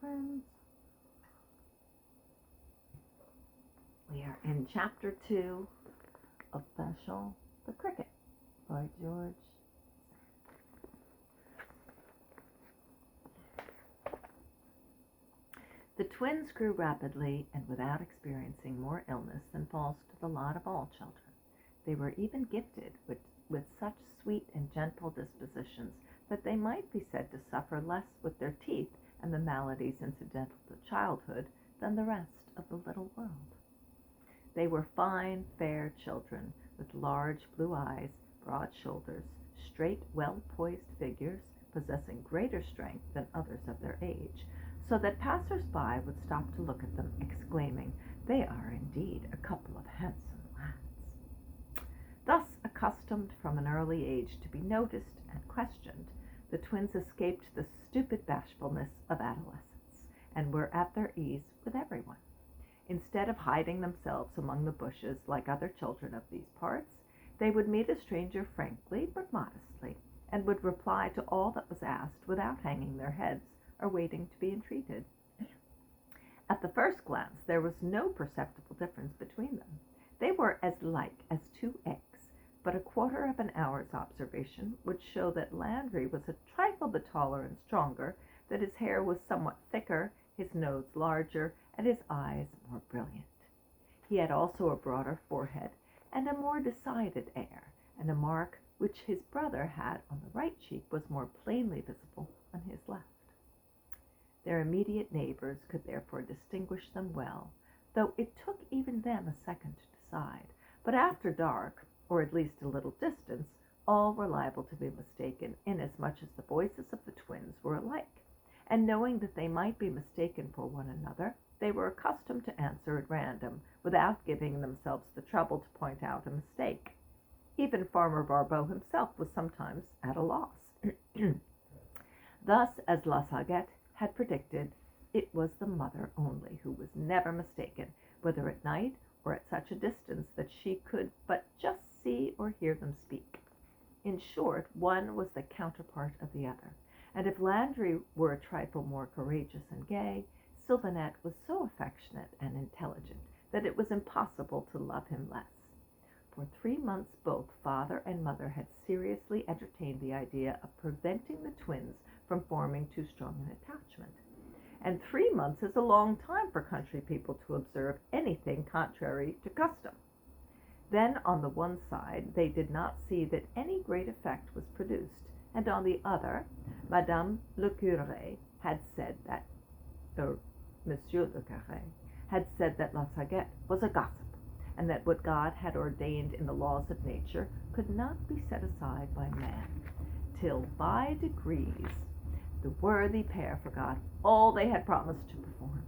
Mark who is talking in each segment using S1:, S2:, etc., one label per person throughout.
S1: friends. We are in Chapter 2 of FANCHON, The Cricket, by George. The twins grew rapidly and without experiencing more illness than falls to the lot of all children. They were even gifted with such sweet and gentle dispositions that they might be said to suffer less with their teeth and the maladies incidental to childhood than the rest of the little world. They were fine, fair children with large blue eyes, broad shoulders, straight, well-poised figures, possessing greater strength than others of their age, so that passers-by would stop to look at them, exclaiming, "They are indeed a couple of handsome lads." Thus, accustomed from an early age to be noticed and questioned, the twins escaped the stupid bashfulness of adolescence, and were at their ease with everyone. Instead of hiding themselves among the bushes like other children of these parts, they would meet a stranger frankly but modestly, and would reply to all that was asked without hanging their heads or waiting to be entreated. At the first glance there was no perceptible difference between them. They were as like as two eggs, but a quarter of an hour's observation would show that Landry was a trifle the taller and stronger, that his hair was somewhat thicker, his nose larger, and his eyes more brilliant. He had also a broader forehead and a more decided air, and a mark which his brother had on the right cheek was more plainly visible on his left. Their immediate neighbors could therefore distinguish them well, though it took even them a second to decide. But after dark, or at least a little distance, all were liable to be mistaken, inasmuch as the voices of the twins were alike, and knowing that they might be mistaken for one another, they were accustomed to answer at random, without giving themselves the trouble to point out a mistake. Even Farmer Barbeau himself was sometimes at a loss. Thus, as La Saguette had predicted, it was the mother only who was never mistaken, whether at night or at such a distance that she could but just see or hear them speak. In short, one was the counterpart of the other, and if Landry were a trifle more courageous and gay, Sylvanette was so affectionate and intelligent that it was impossible to love him less. For 3 months both father and mother had seriously entertained the idea of preventing the twins from forming too strong an attachment. And 3 months is a long time for country people to observe anything contrary to custom. Then, on the one side, they did not see that any great effect was produced, and on the other, Madame le Curé had said that, Monsieur le Curé had said that La Saguette was a gossip, and that what God had ordained in the laws of nature could not be set aside by man, till by degrees the worthy pair forgot all they had promised to perform.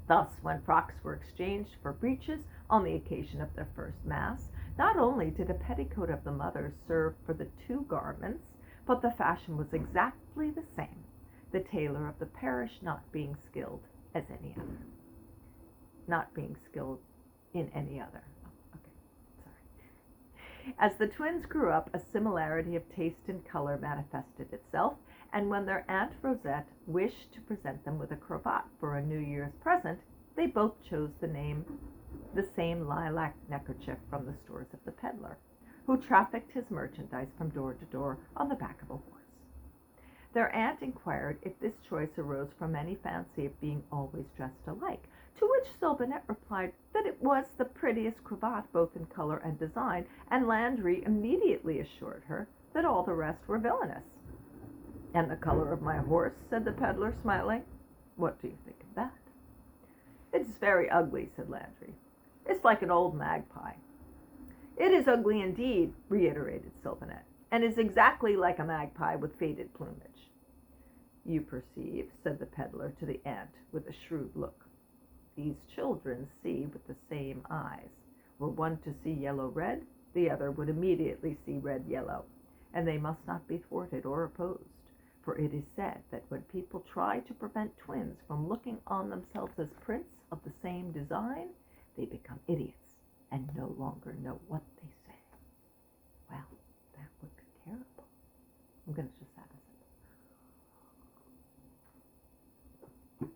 S1: Thus, when frocks were exchanged for breeches on the occasion of their first Mass, not only did a petticoat of the mother serve for the 2 garments, but the fashion was exactly the same, the tailor of the parish not being skilled as any other. Not being skilled in any other. As the twins grew up, a similarity of taste and color manifested itself, and when their Aunt Rosette wished to present them with a cravat for a New Year's present, they both chose the same lilac neckerchief from the stores of the peddler, who trafficked his merchandise from door to door on the back of a horse. Their aunt inquired if this choice arose from any fancy of being always dressed alike, to which Sylvanette replied that it was the prettiest cravat both in color and design, and Landry immediately assured her that all the rest were villainous. "And the color of my horse?" said the peddler, smiling. "What do you think of that?" "It's very ugly," said Landry. "It's like an old magpie." "It is ugly indeed," reiterated Sylvanette, "and is exactly like a magpie with faded plumage." "You perceive," said the peddler to the aunt with a shrewd look, "these children see with the same eyes. Were one to see yellow-red, the other would immediately see red-yellow, and they must not be thwarted or opposed, for it is said that when people try to prevent twins from looking on themselves as prints of the same design, they become idiots and no longer know what they say." Well, that would be terrible. I'm going to just have a sip.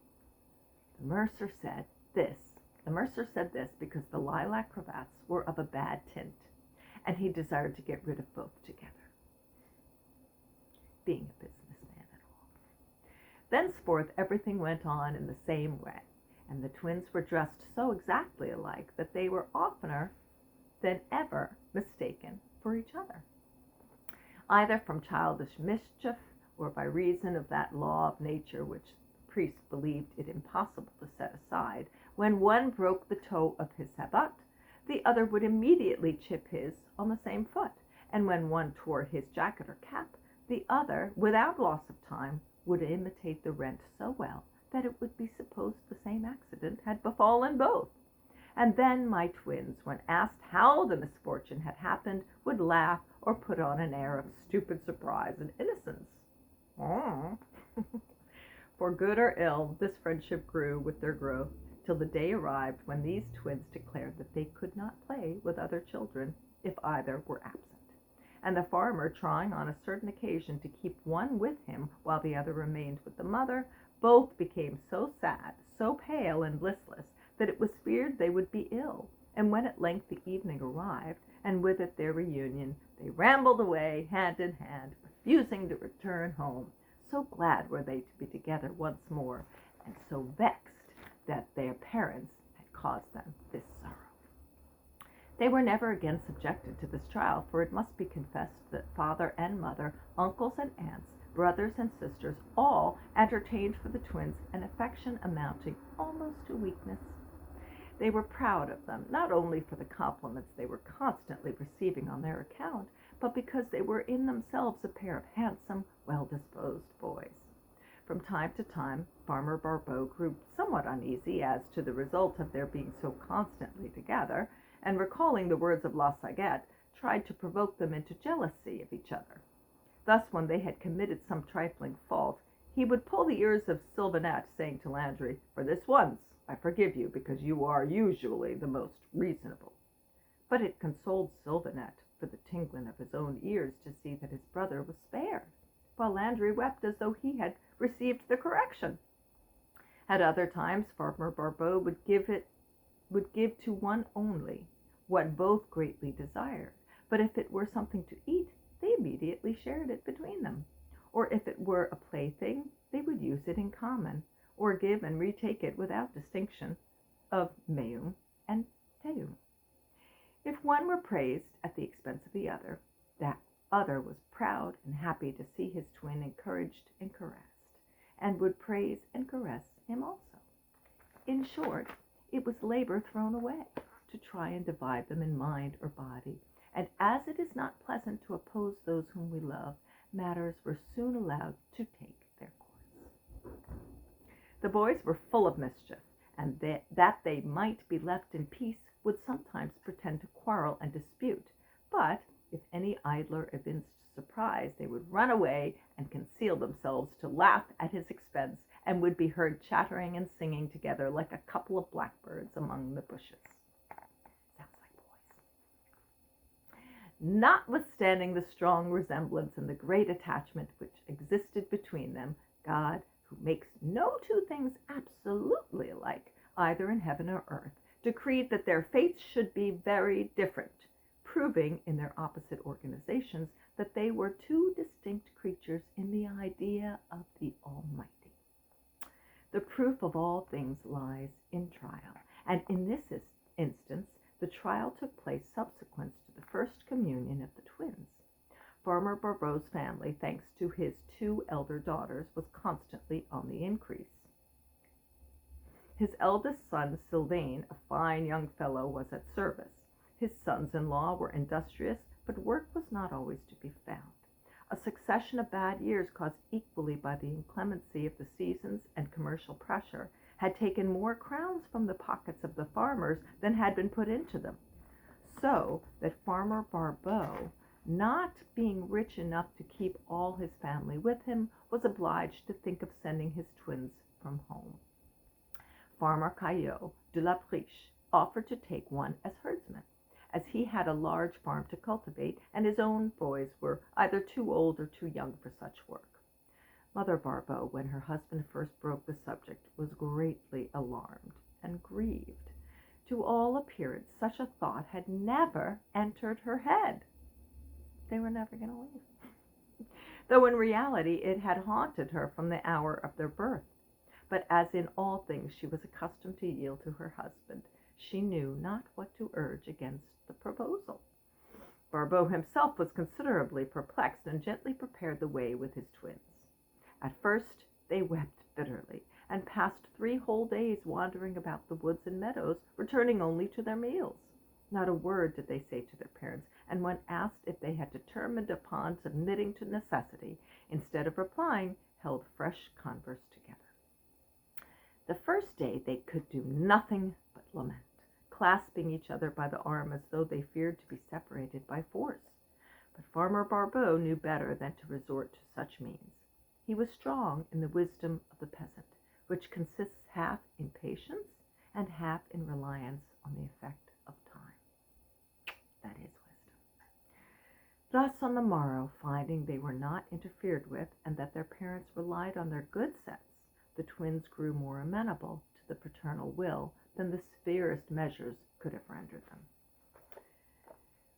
S1: The mercer said this. The mercer said this because the lilac cravats were of a bad tint, and he desired to get rid of both together, being a businessman and all. Thenceforth, everything went on in the same way, and the twins were dressed so exactly alike that they were oftener than ever mistaken for each other, either from childish mischief or by reason of that law of nature which the priest believed it impossible to set aside. When one broke the toe of his sabot, the other would immediately chip his on the same foot, and when one tore his jacket or cap, the other, without loss of time, would imitate the rent so well that it would be supposed the same accident had befallen both. And then my twins, when asked how the misfortune had happened, would laugh or put on an air of stupid surprise and innocence. For good or ill, this friendship grew with their growth, till the day arrived when these twins declared that they could not play with other children if either were absent. And the farmer, trying on a certain occasion to keep one with him while the other remained with the mother, both became so sad, so pale and listless, that it was feared they would be ill. And when at length the evening arrived, and with it their reunion, they rambled away hand in hand, refusing to return home. So glad were they to be together once more, and so vexed that their parents had caused them this sorrow. They were never again subjected to this trial, for it must be confessed that father and mother, uncles and aunts, brothers and sisters, all entertained for the twins an affection amounting almost to weakness. They were proud of them, not only for the compliments they were constantly receiving on their account, but because they were in themselves a pair of handsome, well-disposed boys. From time to time, Farmer Barbeau grew somewhat uneasy as to the result of their being so constantly together, and recalling the words of La Saguette, tried to provoke them into jealousy of each other. Thus, when they had committed some trifling fault, he would pull the ears of Sylvanette, saying to Landry, "For this once I forgive you, because you are usually the most reasonable." But it consoled Sylvanette for the tingling of his own ears to see that his brother was spared, while Landry wept as though he had received the correction. At other times, Farmer Barbeau would give to one only what both greatly desired, but if it were something to eat, they immediately shared it between them, or if it were a plaything, they would use it in common, or give and retake it without distinction of meum and teum. If one were praised at the expense of the other, that other was proud and happy to see his twin encouraged and caressed, and would praise and caress him also. In short, it was labor thrown away to try and divide them in mind or body, and as it is not pleasant to oppose those whom we love, matters were soon allowed to take their course. The boys were full of mischief, and that they might be left in peace would sometimes pretend to quarrel and dispute, but if any idler evinced surprise, they would run away and conceal themselves to laugh at his expense, and would be heard chattering and singing together like a couple of blackbirds among the bushes. Sounds like boys. Notwithstanding the strong resemblance and the great attachment which existed between them, God, who makes no two things absolutely alike, either in heaven or earth, decreed that their fates should be very different, proving in their opposite organizations that they were two distinct creatures in the idea of the Almighty. The proof of all things lies in trial, and in this instance, the trial took place subsequent to the first communion of the twins. Farmer Barbeau's family, thanks to his two elder daughters, was constantly on the increase. His eldest son, Sylvain, a fine young fellow, was at service. His sons-in-law were industrious, but work was not always to be found. A succession of bad years, caused equally by the inclemency of the seasons and commercial pressure, had taken more crowns from the pockets of the farmers than had been put into them, so that Farmer Barbeau, not being rich enough to keep all his family with him, was obliged to think of sending his twins from home. Farmer Caillot de la Priche offered to take one as herdsman, as he had a large farm to cultivate, and his own boys were either too old or too young for such work. Mother Barbeau, when her husband first broke the subject, was greatly alarmed and grieved. To all appearance, such a thought had never entered her head. They were never going to leave. Though in reality it had haunted her from the hour of their birth. But as in all things she was accustomed to yield to her husband, she knew not what to urge against the proposal. Barbeau himself was considerably perplexed and gently prepared the way with his twins. At first they wept bitterly, and passed 3 whole days wandering about the woods and meadows, returning only to their meals. Not a word did they say to their parents, and when asked if they had determined upon submitting to necessity, instead of replying, held fresh converse together. The first day they could do nothing but lament, clasping each other by the arm as though they feared to be separated by force. But Farmer Barbeau knew better than to resort to such means. He was strong in the wisdom of the peasant, which consists half in patience and half in reliance on the effect of time. That is wisdom. Thus on the morrow, finding they were not interfered with, and that their parents relied on their good sense, the twins grew more amenable to the paternal will than the severest measures could have rendered them.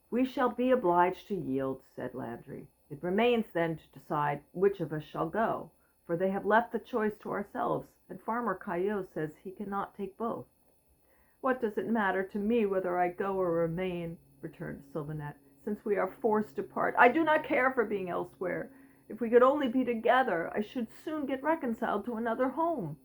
S1: "We shall be obliged to yield," said Landry. "It remains, then, to decide which of us shall go, for they have left the choice to ourselves, and Farmer Caillot says he cannot take both." "What does it matter to me whether I go or remain?" returned Sylvanette, "since we are forced to part. I do not care for being elsewhere. If we could only be together, I should soon get reconciled to another home."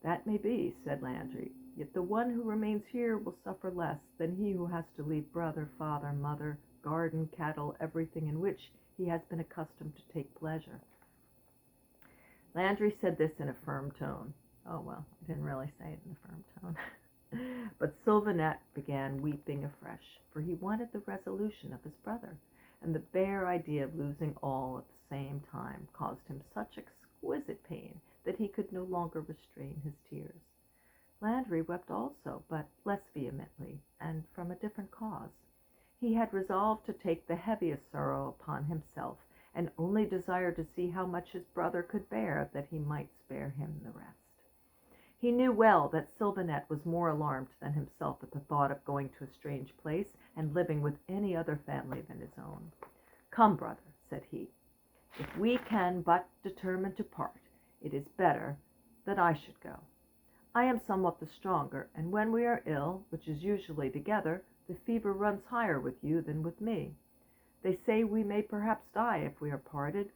S1: "That may be," said Landry, "yet the one who remains here will suffer less than he who has to leave brother, father, mother, garden, cattle, everything in which he has been accustomed to take pleasure." Landry said this in a firm tone. Oh, well, I didn't really say it in a firm tone. But Sylvanette began weeping afresh, for he wanted the resolution of his brother, and the bare idea of losing all at the same time caused him such exquisite pain that he could no longer restrain his tears. Landry wept also, but less vehemently, and from a different cause. He had resolved to take the heaviest sorrow upon himself, and only desired to see how much his brother could bear, that he might spare him the rest. He knew well that Sylvanette was more alarmed than himself at the thought of going to a strange place and living with any other family than his own. "Come, brother," said he, "if we can but determine to part, it is better that I should go. I am somewhat the stronger, and when we are ill, which is usually together, the fever runs higher with you than with me. They say we may perhaps die if we are parted.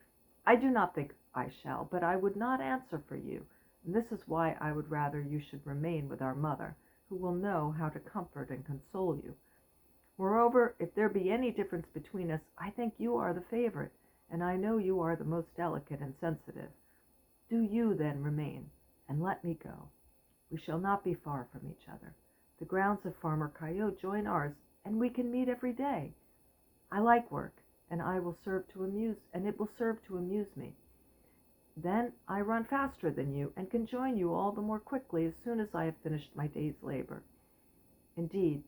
S1: I do not think I shall, but I would not answer for you, and this is why I would rather you should remain with our mother, who will know how to comfort and console you. Moreover, if there be any difference between us, I think you are the favorite, and I know you are the most delicate and sensitive. Do you, then, remain, and let me go. We shall not be far from each other. The grounds of Farmer Caillot join ours, and we can meet every day. I like work, and it will serve to amuse me. Then I run faster than you, and can join you all the more quickly as soon as I have finished my day's labor. Indeed,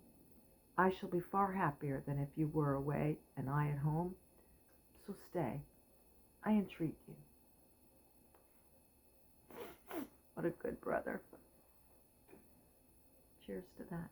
S1: I shall be far happier than if you were away and I at home. So stay, I entreat you." What a good brother. Cheers to that.